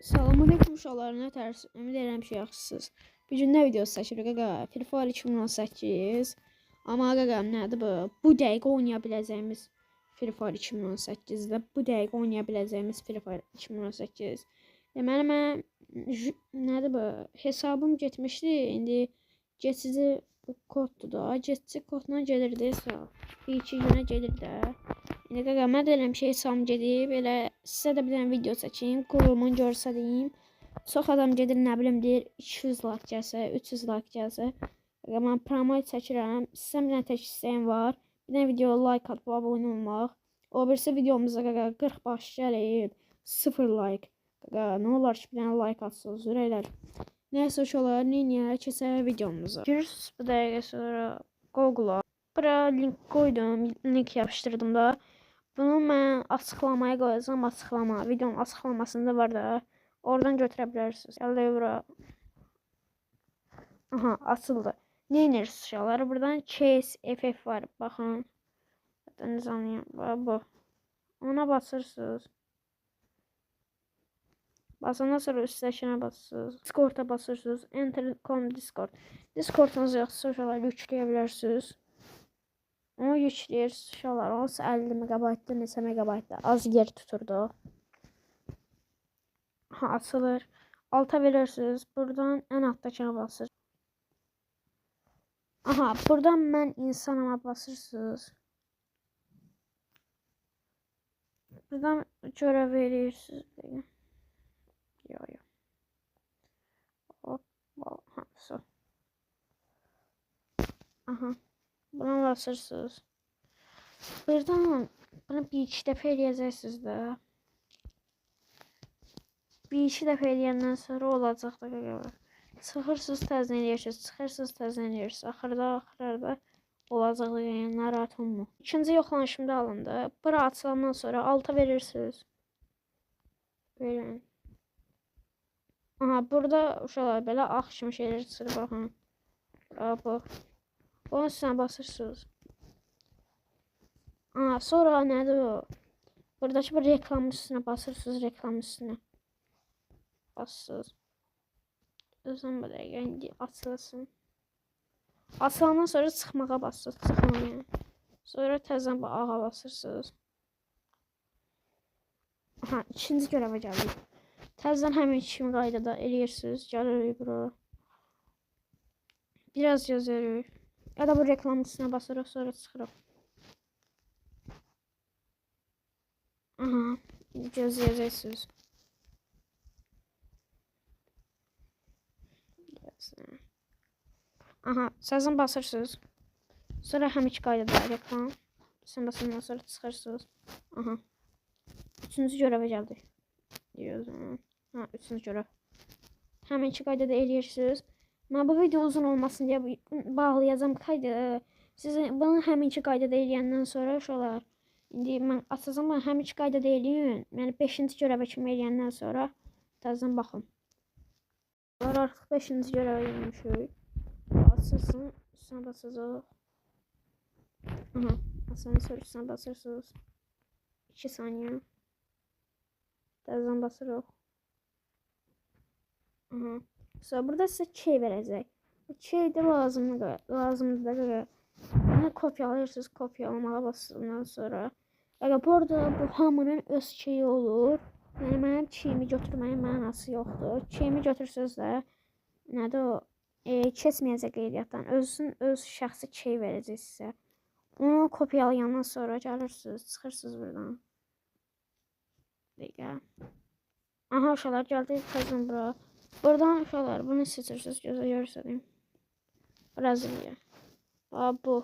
Salam aleyküm uşaqlar, nə tərs? Ümid edirəm ki, yaxşısınız. Bu gün nə videosu çəkirik qaqa? Free Fire 2018. Amma qaqa nədir bu? Bu dəqiqə oynaya biləcəyimiz Free Fire 2018-də bu dəqiqə oynaya biləcəyimiz Free Fire 2018. Deməli mən nədir bu? Hesabım getmişdi. İndi keçici koddur da. Keçici kodla gelirdi hesab. 1-2 günə gelir də. İndi qaqa mən deyirəm ki, hesabım gedib, elə sizə də bir dənə video çəkeyim, qurulumun görsə deyim. Çox adam gedir, nə bilim deyir, 200 like gəlsə, 300 like gəlsə. Qaqa mən promoy çəkirəm, sizə bir dənə tək istəyim var. Bir dənə videoya like atıb abunə olmaq. O birisi videomuzda qaqa 40 baş gəlib, 0 like. Qaqa nə olar ki, bir dənə like atsınız, ürəklər. Nəysə uşaqlar, neyinə keçək videomuza. Görürsünüz bu dəqiqə sonra Google-a. Bura link koydum, link yapıştırdım da. Bunu mən açıqlamaya qoyacağım, açıqlama. Videonun açıqlamasında var da. Oradan götürə bilərsiniz. Gəldə bura. Aha, açıldı. Nə edirsiniz uşaqlar? Buradan Chase FF var. Baxın. Nizamiyəm. Bu. Ona basırsınız. Basandan sonra üstləşənə basırsınız. Discord'a basırsınız. Enter.com Discord. Discord'unuz yoxsa uşaqlar yükləyə bilərsiniz. Onu yükləyiriz uşaqlar. Olsa 50 megabaytda, neçə megabaytda az yer tuturdu. Ha, açılır. Alta verirsiniz. Buradan ən altdakına basır. Aha, buradan mən insanıma basırsınız. Buradan görə verirsiniz. Yo. Hop. Ha, so. Aha. Buna basırsınız. Buradan bunu bir-iki dəfə eləyəcəksiniz də. Bir-iki dəfə eləyəndən sonra olacaq da qaqa. Çıxırsınız, təzən eləyirsiniz. Çıxırsınız, təzən eləyirsiniz. Axırda olacaq da yəni narahat olma. İkinci yoxlanışımda alındı. Bura açılandan sonra alta verirsiniz. Verin. Aha, burada uşaqlar belə ağ kimi şeylər çıxır, baxın. Bu. Onun üstünə basırsınız. Aa, sonra nədir o? Buradakı bir reklamın üstünə basırsınız, reklamın üstünə. Basırsınız. Özüm bu dəqiqə indi açılsın. Açılandan sonra çıxmağa basırsınız, çıxmaya. Sonra təzən bu ağa basırsınız. Aha, ikinci görəvə gəldik. Təzən həmin kimi qaydada eləyirsiniz, gəlirik bura. Biraz yazırıq. Ya da bu reklamın üstünə basırıq, sonra çıxırıq. Aha, gözləyəcəksiniz. Aha, sazın basırsınız. Sonra həmin qaydada reklam. Sən basından sonra çıxırsınız. Aha. Üçüncü görəvə gəldik. Ha, üçüncü görəv. Həmin qaydada eləyirsiniz. Mən bu video uzun olmasın deyə bağlayacağım kaydı. Siz bunu həmin qaydada eləyəndən sonra uşaqlar. İndi mən açacağım, həmin qaydada eləyin. Yəni 5-ci görəvə kimi eləyəndən sonra təzən baxın. Artıq 5-ci görəvə gəlmişik. Açılsın, üstünə basacaq. Aha, açandan sonra üstünə basırsınız. 2 saniyə. Təzən basırıq. Aha. Sonra burada sizə key verəcək. Bu key də lazımdır da qaqa. Bunu kopyalayırsınız, kopyalamağa basdıqdan sonra. Qaqa, bu arada bu hamının öz keyi olur. Yəni mənim keyimi götürməyin mənası yoxdur. Keyimi götürsünüz də, nədir o? Keçməyəcək qeydiyyatdan. Öz şəxsi key verəcək sizə. Onu kopyalayandan sonra gəlirsiniz, çıxırsınız buradan. Dəqiqə. Aha, uşaqlar gəldik təzən bura. Buradan uşaqlar bunu seçirsiniz, gözə görsəneyim. Braziliya. Bu.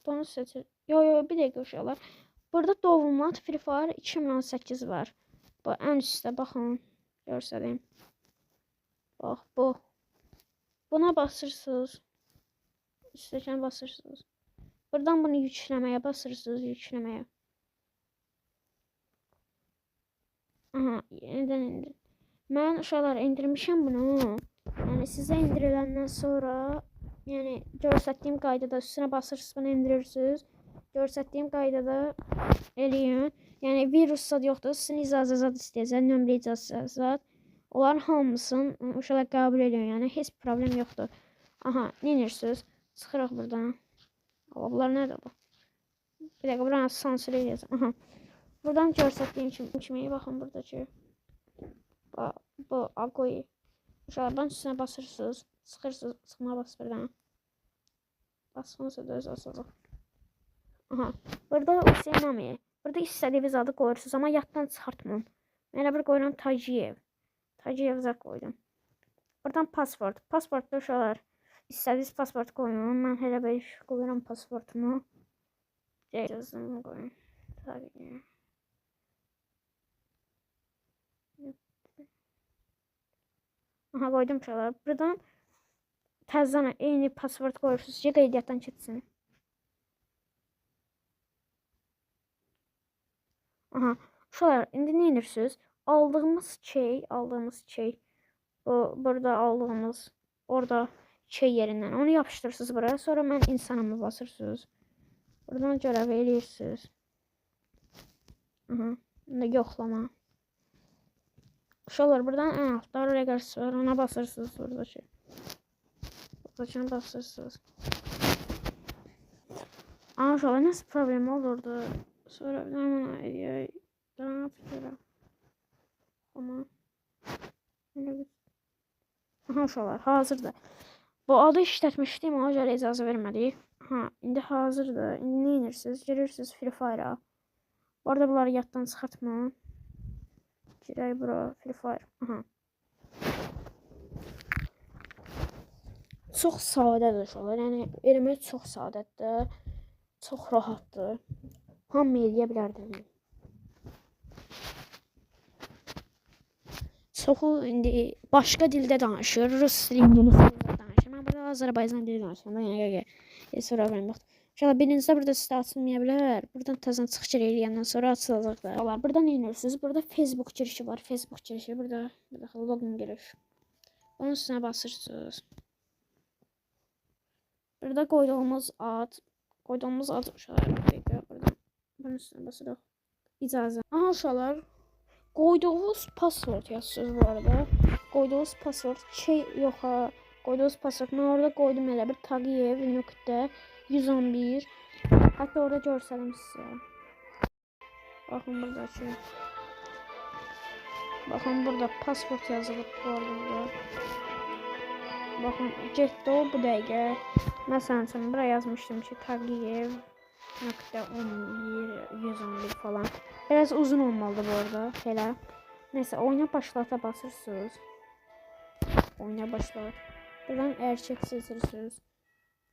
Bunu seçir. Yo, bir dəqiqə uşaqlar. Burada Dovmat Free Fire 2018 var. Bu ən üstdə baxın, görsəneyim. Bax, bu. Buna basırsınız. Üstdəkini basırsınız. Buradan bunu yükləməyə basırsınız, yükləməyə. Aha, yenidən indir. Mən uşaqlar indirmişəm bunu. Yəni sizə indiriləndən sonra, yəni göstərdiyim qaydada üstünə basırsınız, bunu indirirsiniz. Göstərdiyim qaydada eləyin. Yəni virus zad yoxdur. Sizin icazə zad istəyəcək, nömrə icazə zad. Onların hamısını uşaqlar qəbul edir. Yəni heç problem yoxdur. Aha, nə edirsiniz? Çıxırıq buradan. Allah, bunlar nədir bu? Bir dəqiqə, buranı sansür edəcəm. Aha. Buradan göstərdiyim kimi baxın buradakı. Bu Agoy. Uşaqlar bunun üstünə basırsınız. Çıxırsınız, çıxma bas buradan. Basmanızı da öz asılıq. Aha. Burada Useynami. Burada istədiyiniz adı qoyursunuz, amma yaddan çıxartmam. Mən elə bir qoyuram Taciyev. Taciyev zad qoydum. Buradan pasport. Pasportda uşaqlar istədiyiniz pasport qoyun. Mən elə bir qoyuram pasportumu. Yazdım qoyun. Taciyev. Aha, qoydum uşaqlar. Buradan təzədən eyni pasport qoyursunuz ki, qeydiyyatdan keçsin. Aha, uşaqlar, indi nə edirsiniz? Aldığımız şey, burada aldığımız, orada şey yerindən onu yapışdırırsınız buraya. Sonra mən insanımı basırsınız. Buradan görev eləyirsiniz. Aha, yoxlama. Uşaqlar, buradan ən altda reqers var, ona basırsınız buradakı. Buradakını basırsınız. Aha, uşaqlar, nasıl problem olurdu? Sonra bir zaman edeyim. Daha yapacağım. Ama aha, uşaqlar, hazırdır. Bu adı işlətmişdim, ona görə icazə vermədik. Ha, indi hazırdır. İndi nə edirsiniz? Girirsiniz Free Fire'a. Orada bunları yaddan çıxartma. Girək bura, Free Fire. Aha. Çox sadədir uşaqlar. Yəni eləmək çox sadədir. Çox rahatdır. Hamı eləyə bilərdi. Çoxu indi başqa dildə danışır, rus dili, ingilis dilində danışır. Mən burada Azərbaycan dili danışıram. Yəni heç problem yoxdur. İnşallah birinizdə burada sizdə açılmaya bilər. Buradan təzən çıxış eləyəndən sonra açılacaq da. Olar. Burada nə edirsiniz? Burada Facebook girişi var. Facebook girişi burada. Bir dəfə login giriş. Onun üstünə basırsınız. Burada qoyduğumuz ad uşaqlar buradan. Bunun üstünə basırıq. İcazə. Aha, uşaqlar. Qoyduğunuz password yazırsınız bu arada. Qoyduğunuz password yox ha. Qoyduğunuz password mən orada qoydum elə bir Tagiyev.111. Hətta orada görsəlim sizə. Baxın buradakı. Baxın burada password yazılıb bu arada. Baxın getdi o bu dəqiqə. Məsələn üçün bura yazmışdım ki Tagiyev.11 falan. Biraz uzun olmalıdır bu arada. Hele. Neyse, oyuna başlata basırsınız. Oyuna başlat. Buradan erkek seçirsiniz.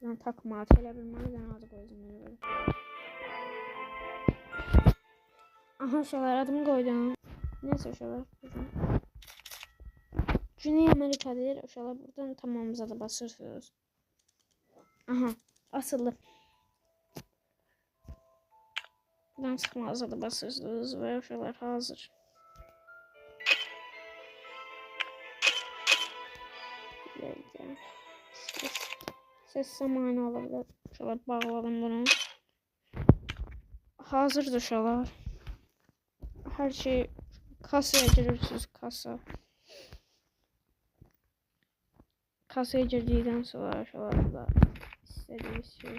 Buradan takma elə bilməlidən adı qoydum. Aha, uşaqlar, adımı qoydum. Neyse uşaqlar. Güney Amerika'dır. Uşaqlar, buradan tamamımıza da basırsınız. Aha, asıldı. Buradan çıxmazda da basırsınız və uşaqlar hazır. Ses zamanı olabilir. Uşaqlar, bağladım bunu. Hazırdır uşaqlar. Hər şey kasaya girirsiniz, kasa. Kasaya girdikdən sonra uşaqlar da istədiyiniz şey.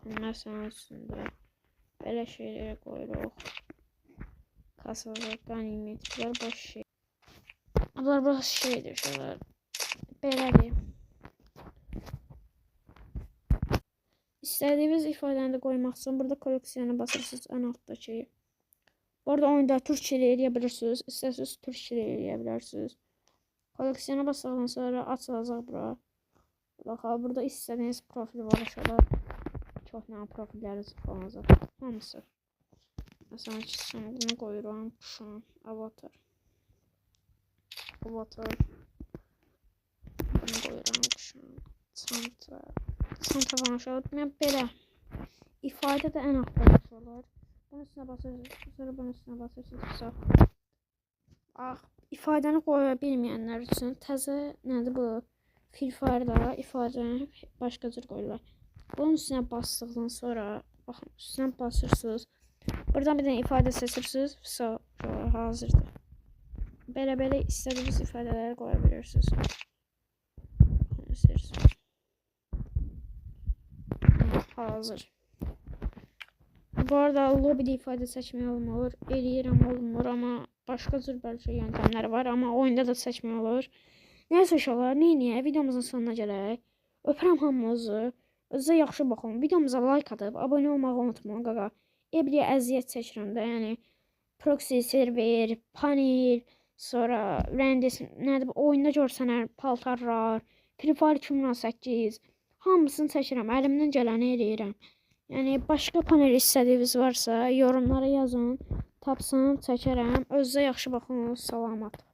Məsələn üstündə belə şeyləri qoyuruq. Kasalar, qanimət, bunlar boş şey. Bunlar boş şeydir uşaqlar. Belədir. İstədiyiniz ifadəni də qoymaq üçün burada kolleksiyona basırsınız ən altdakı. Bu arada oyunda türkçə eləyə bilirsiniz. İstəsəniz türkçə eləyə bilərsiniz. Kolleksiyona basdıqdan sonra açılacaq bura. Baxa, burada istədiyiniz profil var uşaqlar. Çox nə profilləriniz olacaq. Hamısı. Məsələn, bunu qoyuram. Kuşan, avatar. Bunu qoyuram. Kuşan, çanta. Çanta falan uşaqlar. Mən belə. İfadə də ən altda uşaqlar. Bunun üstünə basırsınız. Sonra bunun üstünə basırsınız. İfadəni qoya bilməyənlər üçün təzə nədir bu? Free Fire'da ifadəni başqa cür qoyurlar. Bunun üstünə basdıqdan sonra baxın, üstünə basırsınız. Buradan bir dənə ifadə seçirsiniz. Hazırdır. Belə istədiyiniz ifadələri qoya bilirsiniz. Hazır. Bu arada lobby'də ifadə seçmək olmur. Eləyirəm olmur, amma başqa cür bəlkə yöntemləri var, amma oyunda da seçmək olur. Nəysə uşaqlar, niyə videomuzun sonuna gələk. Öpürəm hamınızı. Özünüzə yaxşı baxın. Videomuza like atıb abunə olmağı unutmayın qaqa. Ebliyə əziyyət çəkirəm də, yəni proxy server, panel, sonra Rendes, nədir, oyunda görsənər paltarlar, Free Fire 2018, hamısını çəkirəm, əlimdən gələni eləyirəm. Yəni başqa panel istədiyiniz varsa yorumlara yazın, tapsam çəkərəm. Özünüzə yaxşı baxın, salamat.